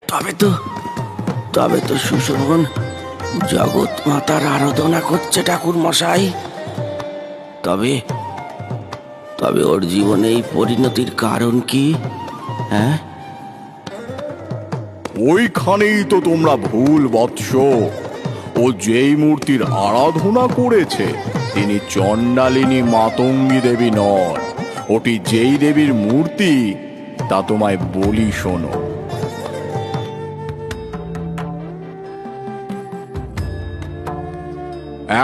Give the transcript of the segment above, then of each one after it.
তবে তো সুশোভন জগৎ মাতার আরাধনা করছে ঠাকুর মশাই। তবে তবে ওর জীবনে এই পরিণতির কারণ কি? হ্যাঁ, ওইখানেই তো তোমরা ভুল বৎস। ও যেই মূর্তির আরাধনা করেছে তিনি চণ্ডালিনী মাতঙ্গী দেবী নন। ওটি যেই দেবীর মূর্তি তা তোমায় বলি শোনো।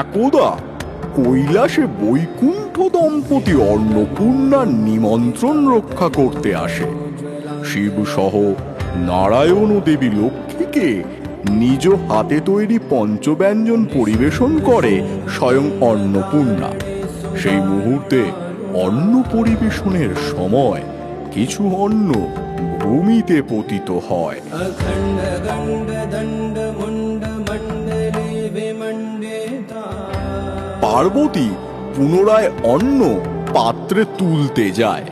একদা কৈলাসে বৈকুণ্ঠ দম্পতি অন্নপূর্ণার নিমন্ত্রণ রক্ষা করতে আসে। শিব সহ নারায়ণ ও দেবী লক্ষ্মীকে নিজ হাতে তৈরি পঞ্চব্যঞ্জন পরিবেশন করে স্বয়ং অন্নপূর্ণা। সেই মুহূর্তে অন্ন পরিবেশনের সময় কিছু অন্ন ভূমিতে পতিত হয়। পার্বতী পুনরায় অন্ন পাত্রে তুলতে যায়।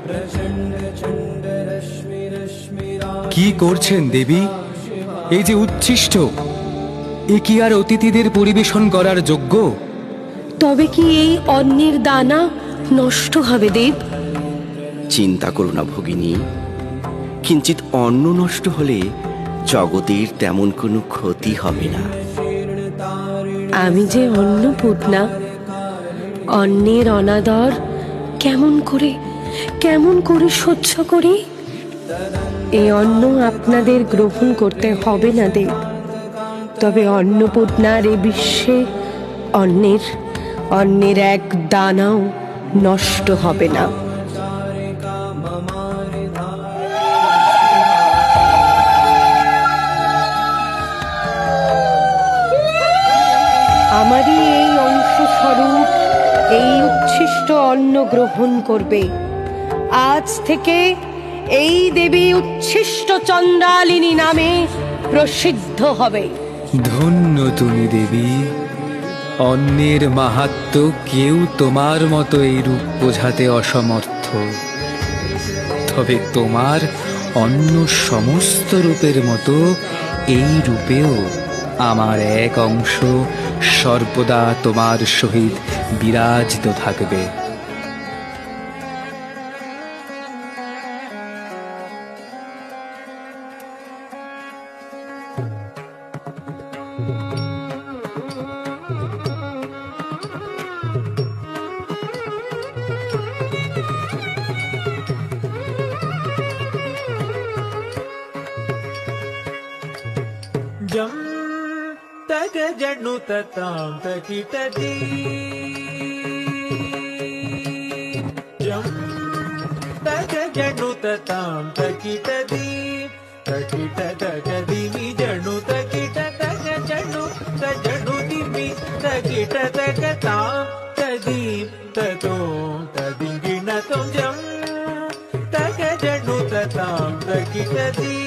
কি করছেন দেবী? এই যে উচ্ছিষ্ট, এ কি আর অতিথিদের পরিবেশন করার যোগ্য? তবে কি এই অন্নের দানা নষ্ট হবে দেব? চিন্তা করো না ভগিনী, কিঞ্চিত অন্ন নষ্ট হলে জগতের তেমন কোনো ক্ষতি হবে না। আমি যে অন্নপূর্ণা, অন্নের অনাদর কেমন করে সহ্য করি? এই অন্ন আপনাদের গ্রহণ করতে হবে না দেব। তবে অন্নপূর্ণার এ বিশ্বে অন্নের এক দানাও নষ্ট হবে না। আমারই এই অংশস্বরূপ এই উচ্ছিষ্ট অন্ন গ্রহণ করবে। আজ থেকে এই দেবী উচ্ছিষ্ট চণ্ডালিনী নামে প্রসিদ্ধ হবে। ধন্য তুমি দেবী। অন্নের মাহাত্ম্য কেউ তোমার মতো এই রূপ বোঝাতে অসমর্থ। তবে তোমার অন্য সমস্ত রূপের মতো এই রূপেও আমার এক অংশ সর্বদা তোমার সহিত বিরাজিত থাকবে। जम तग जनु तताम तकिटदी जम तग जनु तताम तकिटदी तकिट तगदी मी जनु तकिट तग जनु तजनु दिमी तकिट तगताम तदीम ततो तदिंगिन तुम जम तग जनु तताम तकिटदी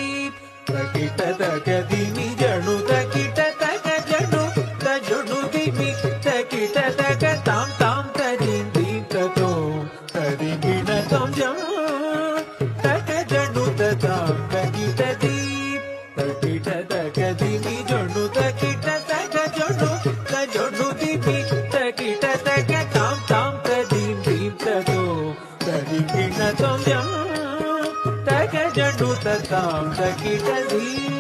तकिट तगदी मी जनु तकिट तग जनु तजनु दिमी तकिट तगताम ताम तदीम दीम ततो तदिंगिन तुम जम तग जनु तताम तकिट दीम तकिट तगदी मी जनु तकिट तग जनु तजनु दिमी तकिट तगताम ताम तदीम दीम ततो तदिंगिन तुम जम तग जनु तताम तकिट दीम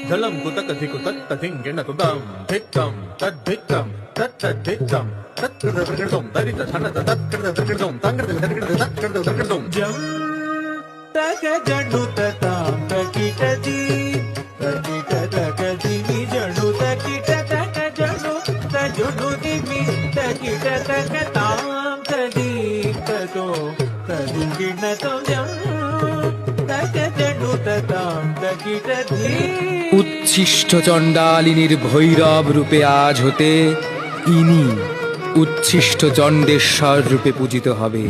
धलम कुतक धिकुतक तथिंगिन तुदम धिक्कम तद्धिक्कम तत्तद्धिक्कम तत्कृतकृतम दरित धनत तत्कृतकृतम तंकृतकृतकृतकृतकृतम जम तग जनु तताम तकिट दीम तकिट तगदी मी जनु तकिट तग जनु तजनु दिमी तकिट तगताम तदीम ततो तदिंगिन तुम जम तग जनु तताम तकिट दीम উচ্ছিষ্ট চণ্ডালিনীর ভৈরব রূপে আজ হতে ইনি উচ্ছিষ্ট চণ্ডেশ্বর রূপে পূজিত হবে।